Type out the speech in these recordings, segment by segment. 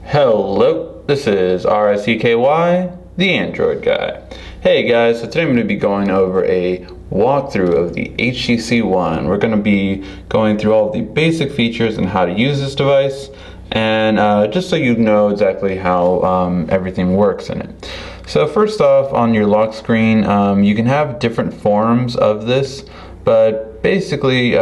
Hello, this is RSEKY, the Android guy. Hey guys, so today I'm going to be going over a walkthrough of the HTC One. We're going to be going through all of the basic features and how to use this device, and just so you know exactly how everything works in it. So first off, on your lock screen, you can have different forms of this, but basically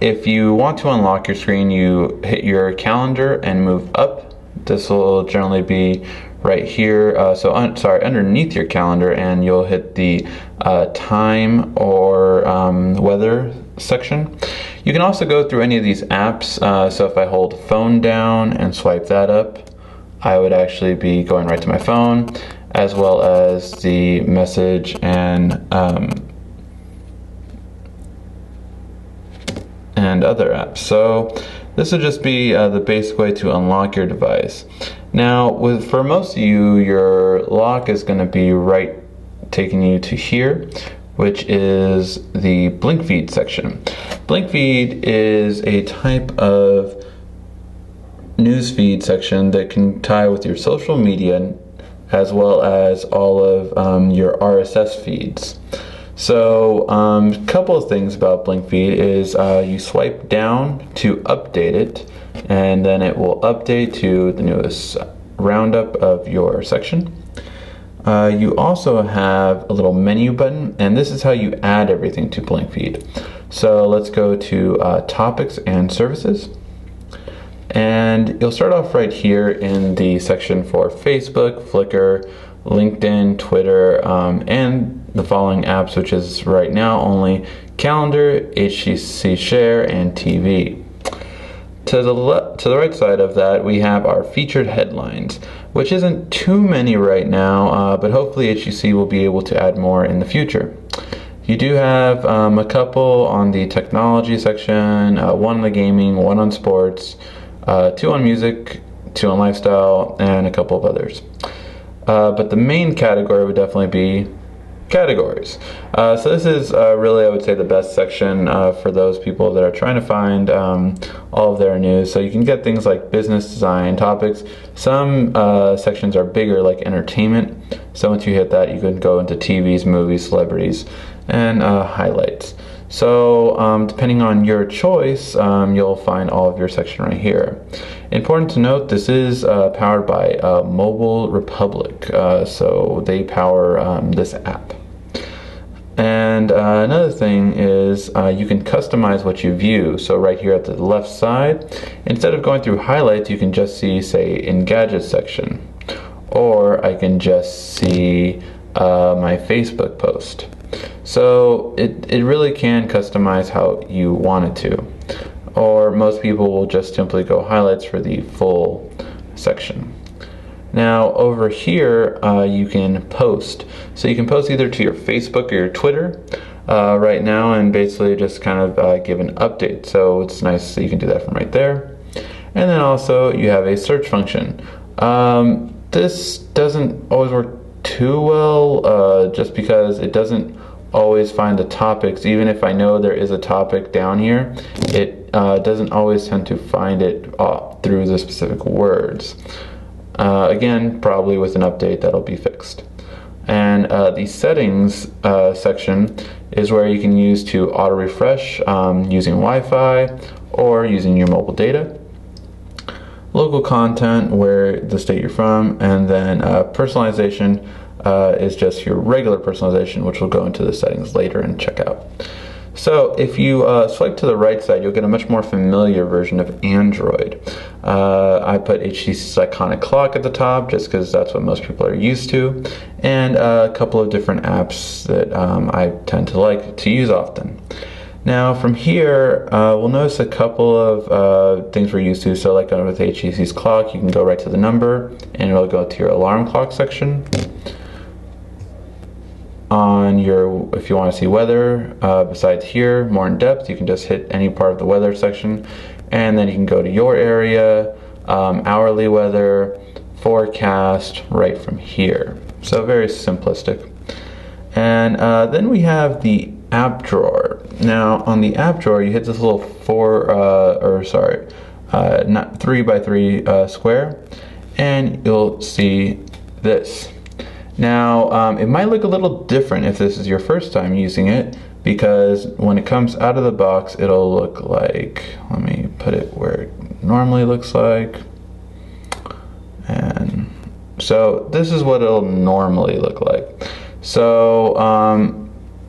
if you want to unlock your screen, you hit your calendar and move up. This will generally be right here, underneath your calendar, and you'll hit the time or weather section. You can also go through any of these apps, so if I hold phone down and swipe that up, I would actually be going right to my phone, as well as the message and other apps. So this would just be the basic way to unlock your device. Now, for most of you, your lock is going to be right taking you to here, which is the Blinkfeed section. Blinkfeed is a type of newsfeed section that can tie with your social media as well as all of your RSS feeds. So a couple of things about Blinkfeed is you swipe down to update it, and then it will update to the newest roundup of your section. You also have a little menu button, and this is how you add everything to Blinkfeed. So let's go to topics and services. And you'll start off right here in the section for Facebook, Flickr, LinkedIn, Twitter, and the following apps, which is right now only Calendar, HTC Share, and TV. To the right side of that, we have our featured headlines, which isn't too many right now, but hopefully HTC will be able to add more in the future. You do have a couple on the technology section, one on the gaming, one on sports, two on music, two on lifestyle, and a couple of others. But the main category would definitely be categories. So this is really, I would say, the best section for those people that are trying to find all of their news. So you can get things like business, design, topics. Some sections are bigger, like entertainment. So once you hit that, you can go into TVs, movies, celebrities, and highlights. So depending on your choice, you'll find all of your section right here. Important to note, this is powered by Mobile Republic, so they power this app. And another thing is you can customize what you view. So right here at the left side, instead of going through highlights, you can just see, say, in gadgets section, or I can just see my Facebook post. So it really can customize how you want it to. Or most people will just simply go highlights for the full section. Now over here you can post. So you can post either to your Facebook or your Twitter right now, and basically just kind of give an update. So it's nice that you can do that from right there. And then also you have a search function. This doesn't always work too well just because it doesn't always find the topics. Even if I know there is a topic down here, it doesn't always tend to find it through the specific words. Again, probably with an update that'll be fixed. And the settings section is where you can use to auto refresh using Wi-Fi or using your mobile data. Local content, where the state you're from, and then personalization is just your regular personalization, which we'll go into the settings later and check out. So if you swipe to the right side, you'll get a much more familiar version of Android. I put HTC's iconic clock at the top just because that's what most people are used to, and a couple of different apps that I tend to like to use often. Now from here, we'll notice a couple of things we're used to. So like with HTC's clock, you can go right to the number, and it'll go to your alarm clock section. On your, if you want to see weather, besides here, more in depth, you can just hit any part of the weather section, and then you can go to your area, hourly weather, forecast, right from here. So very simplistic. And then we have the app drawer. Now on the app drawer, you hit this little not 3x3 square, and you'll see this. Now, it might look a little different if this is your first time using it, because when it comes out of the box, it'll look like, let me put it where it normally looks like. And so this is what it'll normally look like. So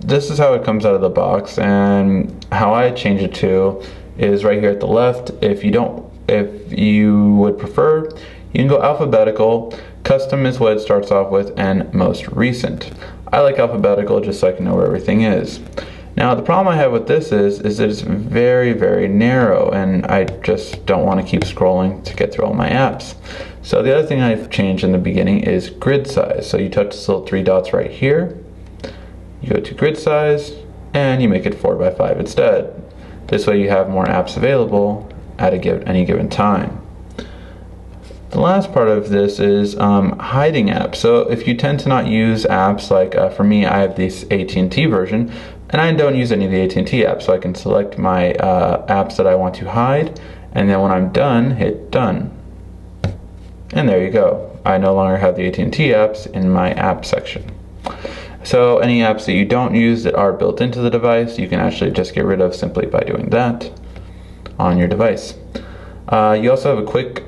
this is how it comes out of the box, and how I change it to is right here at the left. If you would prefer, you can go alphabetical. Custom is what it starts off with, and most recent. I like alphabetical just so I can know where everything is. Now the problem I have with this is that it's very, very narrow, and I just don't want to keep scrolling to get through all my apps. So the other thing I've changed in the beginning is grid size. So you touch this little 3 dots right here, you go to grid size, and you make it 4x5 instead. This way you have more apps available at any given time. The last part of this is hiding apps. So if you tend to not use apps, like for me, I have this AT&T version, and I don't use any of the AT&T apps, so I can select my apps that I want to hide, and then when I'm done, hit done. And there you go. I no longer have the AT&T apps in my app section. So any apps that you don't use that are built into the device, you can actually just get rid of simply by doing that on your device. You also have a quick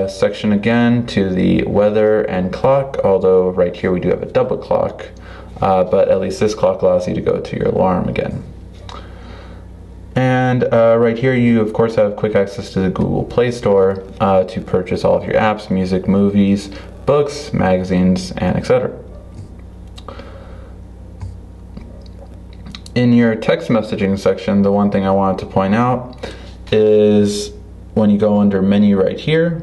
section again to the weather and clock, although right here we do have a double clock, but at least this clock allows you to go to your alarm again. And right here you of course have quick access to the Google Play Store to purchase all of your apps, music, movies, books, magazines, and etc. In your text messaging section, the one thing I wanted to point out is when you go under menu right here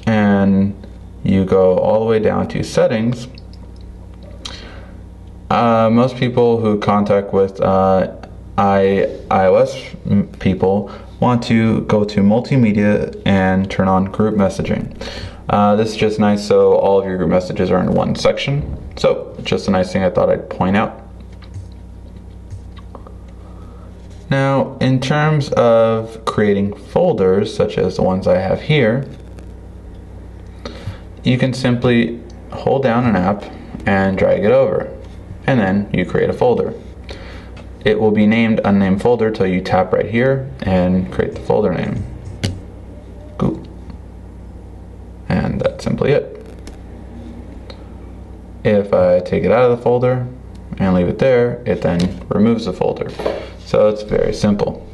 and you go all the way down to settings, most people who contact with iOS people want to go to multimedia and turn on group messaging. This is just nice, so all of your group messages are in one section. So it's just a nice thing I thought I'd point out. Now, in terms of creating folders, such as the ones I have here, you can simply hold down an app and drag it over, and then you create a folder. It will be named unnamed folder till you tap right here and create the folder name. Cool. And that's simply it. If I take it out of the folder and leave it there, it then removes the folder. So it's very simple.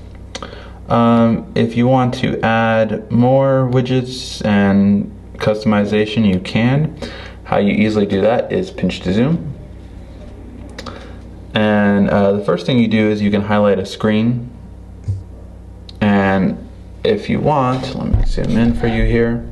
If you want to add more widgets and customization, you can. How you easily do that is pinch to zoom. And the first thing you do is you can highlight a screen. And if you want, let me zoom in for you here,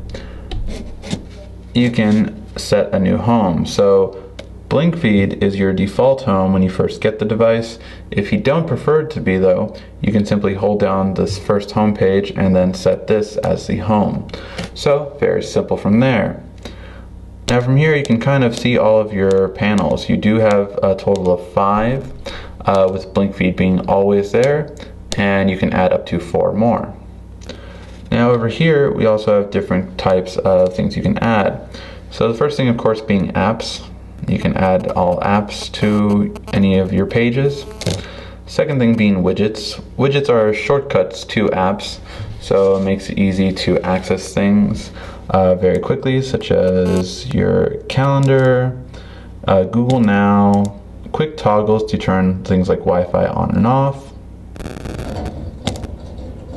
you can set a new home. So Blinkfeed is your default home when you first get the device. If you don't prefer it to be though, you can simply hold down this first home page and then set this as the home. So very simple from there. Now from here you can kind of see all of your panels. You do have a total of 5 with Blinkfeed being always there, and you can add up to 4 more. Now over here we also have different types of things you can add. So the first thing of course being apps. You can add all apps to any of your pages. Second thing being widgets. Widgets are shortcuts to apps, so it makes it easy to access things very quickly, such as your calendar, Google Now, quick toggles to turn things like Wi-Fi on and off,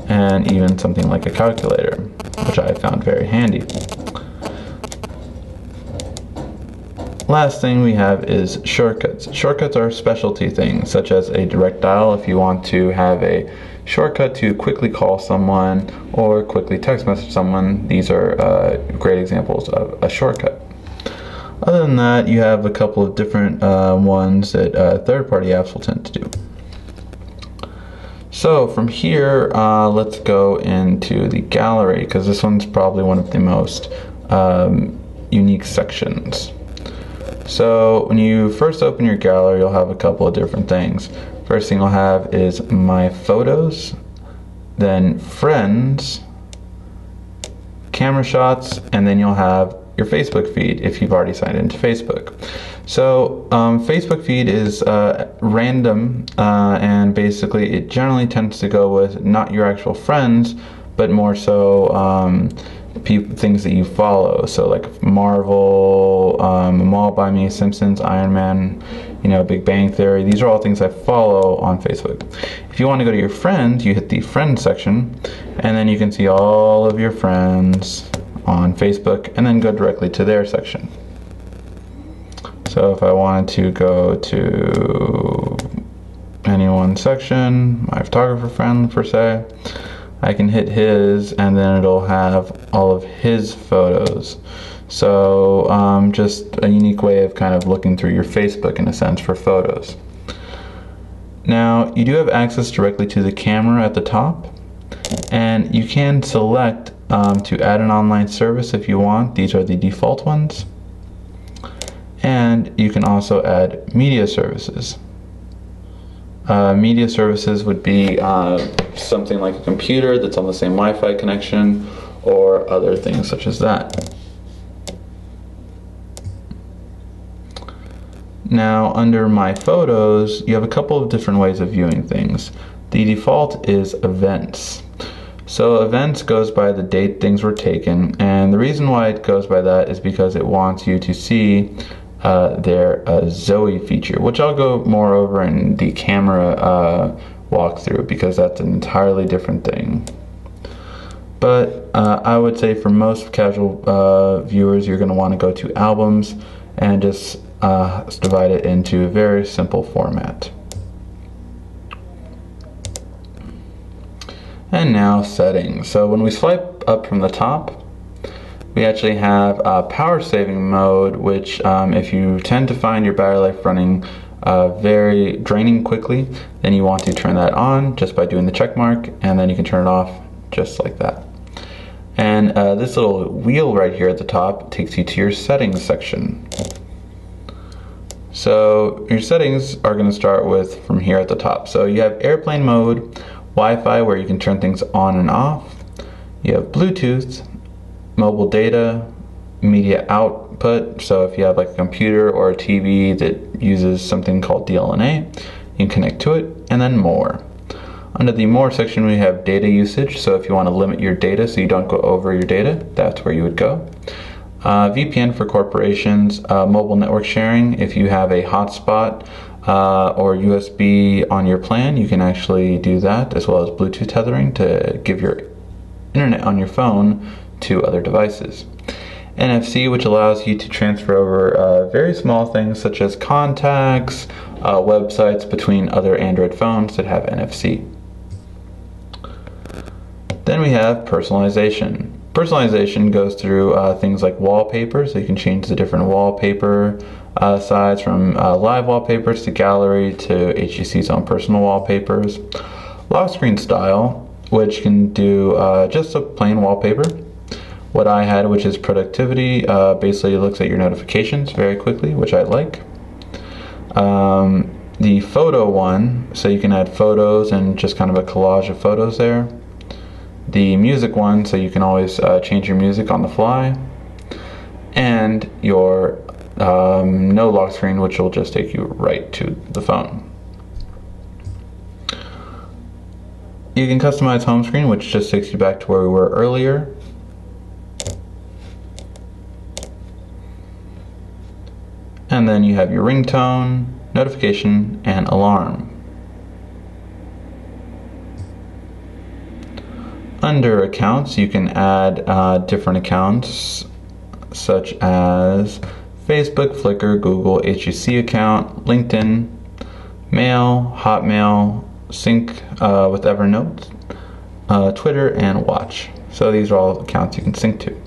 and even something like a calculator, which I found very handy. Last thing we have is shortcuts. Shortcuts are specialty things, such as a direct dial if you want to have a shortcut to quickly call someone or quickly text message someone. These are great examples of a shortcut. Other than that, you have a couple of different ones that third-party apps will tend to do. So from here, let's go into the gallery, because this one's probably one of the most unique sections. So when you first open your gallery, you'll have a couple of different things. First thing you'll have is My Photos. then friends, camera shots, and then you'll have your Facebook feed if you've already signed into Facebook. So Facebook feed is random, and basically it generally tends to go with not your actual friends, but more so things that you follow. So like Marvel, Mall by Me, Simpsons, Iron Man, Big Bang Theory. These are all things I follow on Facebook. If you want to go to your friends, you hit the friends section, and then you can see all of your friends on Facebook, and then go directly to their section. So if I wanted to go to any one section, my photographer friend per se, I can hit his, and then it'll have all of his photos. So just a unique way of kind of looking through your Facebook in a sense for photos. Now you do have access directly to the camera at the top, and you can select to add an online service if you want. These are the default ones. And you can also add media services. Media services would be something like a computer that's on the same Wi-Fi connection, or other things such as that. Now under My Photos, you have a couple of different ways of viewing things. The default is Events. So events goes by the date things were taken, and the reason why it goes by that is because it wants you to see their Zoe feature, which I'll go more over in the camera walkthrough, because that's an entirely different thing. But I would say for most casual viewers, you're going to want to go to Albums and just divide it into a very simple format. And now settings. So when we swipe up from the top, we actually have power saving mode, which if you tend to find your battery life running very draining quickly, then you want to turn that on just by doing the check mark, and then you can turn it off just like that. And this little wheel right here at the top takes you to your settings section. So your settings are going to start with from here at the top. So you have airplane mode, Wi-Fi where you can turn things on and off. You have Bluetooth, mobile data, media output. So if you have like a computer or a TV that uses something called DLNA, you can connect to it, and then more. Under the more section, we have data usage. So if you want to limit your data so you don't go over your data, that's where you would go. VPN for corporations, mobile network sharing. If you have a hotspot or USB on your plan, you can actually do that, as well as Bluetooth tethering to give your internet on your phone to other devices. NFC, which allows you to transfer over very small things such as contacts, websites between other Android phones that have NFC. Then we have personalization. Personalization goes through things like wallpaper, so you can change the different wallpaper size from live wallpapers to gallery to HTC's own personal wallpapers. Lock screen style, which can do just a plain wallpaper. What I had, which is productivity, basically looks at your notifications very quickly, which I like. The photo one, so you can add photos and just kind of a collage of photos there. The music one, so you can always change your music on the fly. And your no lock screen, which will just take you right to the phone. You can customize home screen, which just takes you back to where we were earlier. And then you have your ringtone, notification, and alarm. Under accounts, you can add different accounts such as Facebook, Flickr, Google, HTC account, LinkedIn, Mail, Hotmail, Sync with Evernote, Twitter, and Watch. So these are all accounts you can sync to.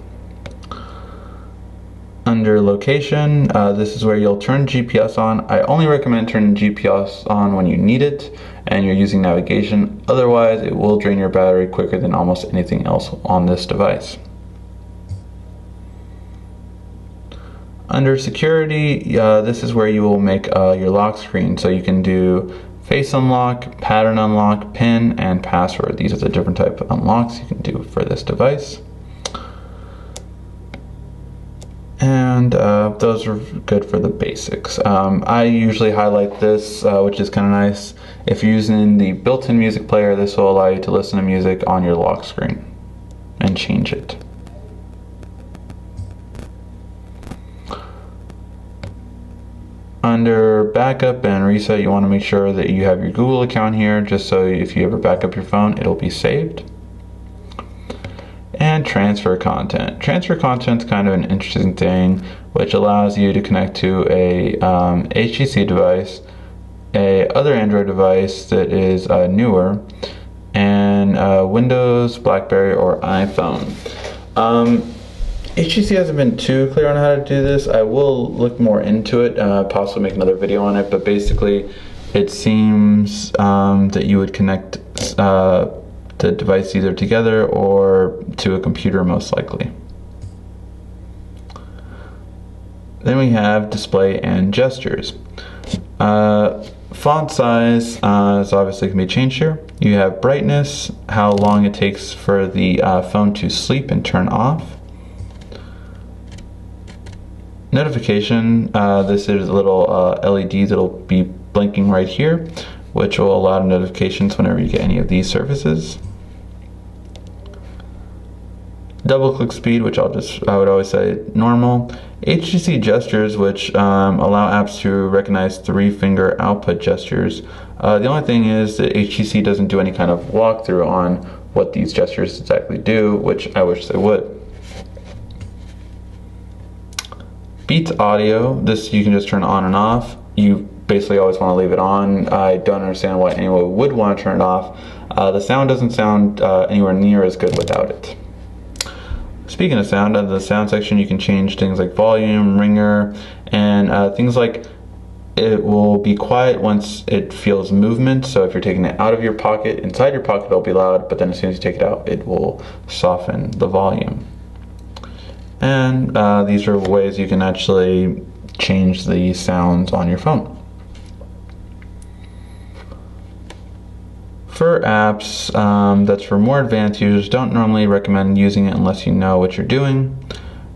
Under location, this is where you'll turn GPS on. I only recommend turning GPS on when you need it and you're using navigation. Otherwise, it will drain your battery quicker than almost anything else on this device. Under security, this is where you will make your lock screen. So you can do face unlock, pattern unlock, PIN, and password. These are the different type of unlocks you can do for this device. And those are good for the basics. I usually highlight this, which is kind of nice. If you're using the built-in music player, this will allow you to listen to music on your lock screen and change it. Under backup and reset, you want to make sure that you have your Google account here, just so if you ever back up your phone, it'll be saved. And transfer content. Transfer content is kind of an interesting thing, which allows you to connect to a HTC device, a other Android device that is newer, and Windows, BlackBerry, or iPhone. HTC hasn't been too clear on how to do this. I will look more into it, possibly make another video on it, but basically it seems that you would connect the device either together or to a computer, most likely. Then we have display and gestures. Font size is obviously can be changed here. You have brightness, how long it takes for the phone to sleep and turn off. Notification, this is a little LED that'll be blinking right here, which will allow notifications whenever you get any of these services. Double click speed, which I would always say normal. HTC gestures, which allow apps to recognize 3-finger output gestures. The only thing is that HTC doesn't do any kind of walkthrough on what these gestures exactly do, which I wish they would. Beats audio, this you can just turn on and off. You basically always want to leave it on. I don't understand why anyone would want to turn it off. The sound doesn't sound anywhere near as good without it. Speaking of sound, under the sound section you can change things like volume, ringer, and things like it will be quiet once it feels movement. So if you're taking it out of your pocket, inside your pocket it'll be loud, but then as soon as you take it out, it will soften the volume. And these are ways you can actually change the sounds on your phone. For apps, that's for more advanced users, don't normally recommend using it unless you know what you're doing.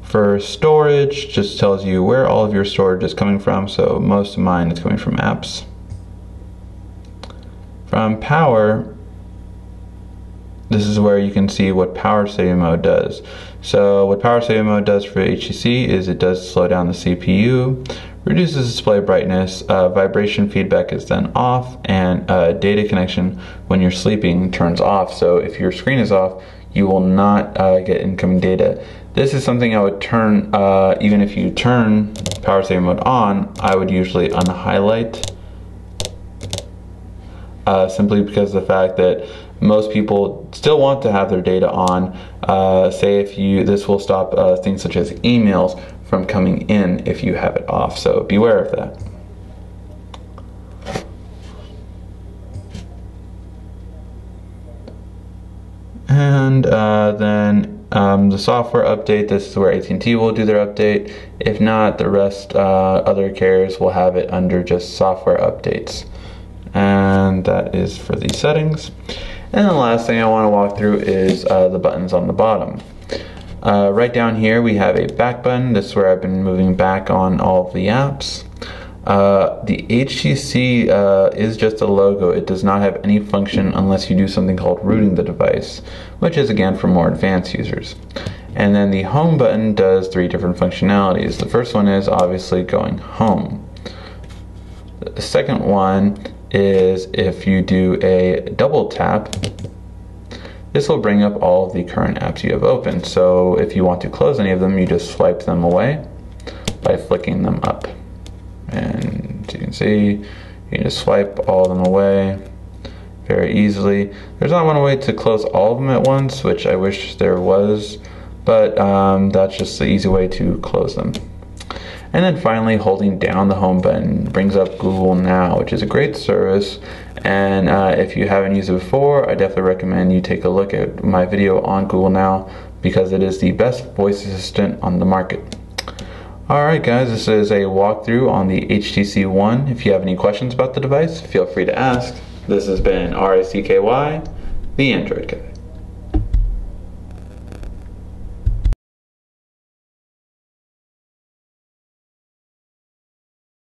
For storage, just tells you where all of your storage is coming from, so most of mine is coming from apps. From power, this is where you can see what power saving mode does. So what power saving mode does for HTC is it does slow down the CPU, reduces display brightness, vibration feedback is then off, and data connection when you're sleeping turns off. So if your screen is off, you will not get incoming data. This is something I would turn, even if you turn power saving mode on, I would usually unhighlight, simply because of the fact that most people still want to have their data on. Say if this will stop things such as emails from coming in if you have it off, so beware of that. And then the software update, this is where AT&T will do their update. If not, the rest, other carriers will have it under just software updates. And that is for the settings. And the last thing I want to walk through is the buttons on the bottom. Right down here we have a back button. This is where I've been moving back on all of the apps. The HTC is just a logo. It does not have any function unless you do something called rooting the device, which is again for more advanced users. And then the home button does 3 different functionalities. The first one is obviously going home. The second one is if you do a double tap, this will bring up all of the current apps you have open. So if you want to close any of them, you just swipe them away by flicking them up. And as you can see, you can just swipe all of them away very easily. There's not one way to close all of them at once, which I wish there was, but that's just the easy way to close them. And then finally, holding down the home button brings up Google Now, which is a great service. And if you haven't used it before, I definitely recommend you take a look at my video on Google Now, because it is the best voice assistant on the market. Alright guys, this is a walkthrough on the HTC One. If you have any questions about the device, feel free to ask. This has been RICKY, the Android Guy.